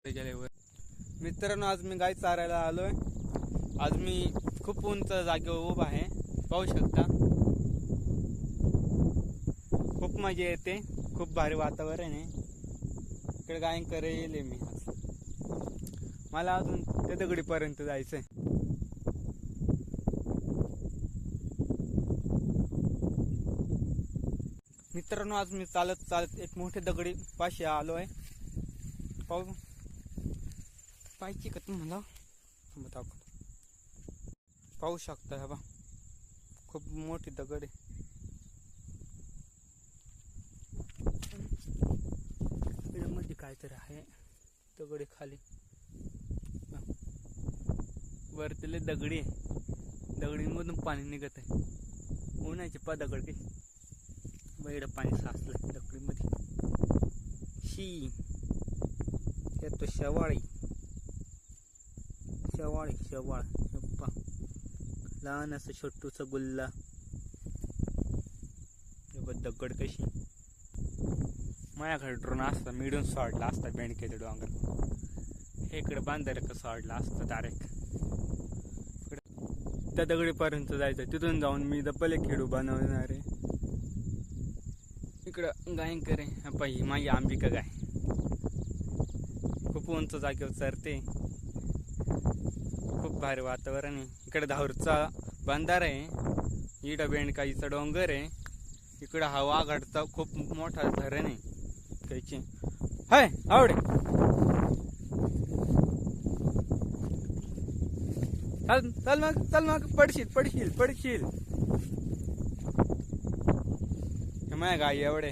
मित्रांनो, आज मी गाय चारायला आलोय. आज मी खूप उंच जागेवर उभा आहे, पाहू शकता. खूप मजा येते, खूप भारी वातावरण आहे. इकडे गाय करेल मी. मला अजून त्या दगडीपर्यंत जायचंय. मित्रांनो, आज मी चालत चालत एक मोठे दगडी पाशी आलोय. पाहिजे का तुम्हाला? पाहू शकता. बा खूप मोठी दगड आहे. मध्ये काहीतरी आहे. दगडी खाली वरतीले दगडी आहे. दगडीमधून पाणी निघत आहे. उन्हाची दगड काही बैड पाणी साचलंय दगडीमध्ये. येतो शेवाळी शेवाळ लहान असं छोटूसा गुल्ला. दगड कशी माझ्याकडे ड्रोन असता, मिडून सोडला असता बेंडकेच्या डोंगर. इकडे बांधायला का सोडला असता डायरेक्ट. त्या दगडीपर्यंत जायचं. तिथून जाऊन मी दपले खेळू बनवणार आहे. इकडं गाय करे पाहिजे माझी अंबिका गाय. खूप उंच जागेवर चरते. खूप भारी वातावरण आहे. इकडे धावरचा बंधारा आहे. इकडं बेंडकाईचा डोंगर आहे. इकडं हा वाघाडचा खूप मोठा धरण आहे. कैची हाय आवडे. चल मग पडशील. हे माझ्या गाई एवढे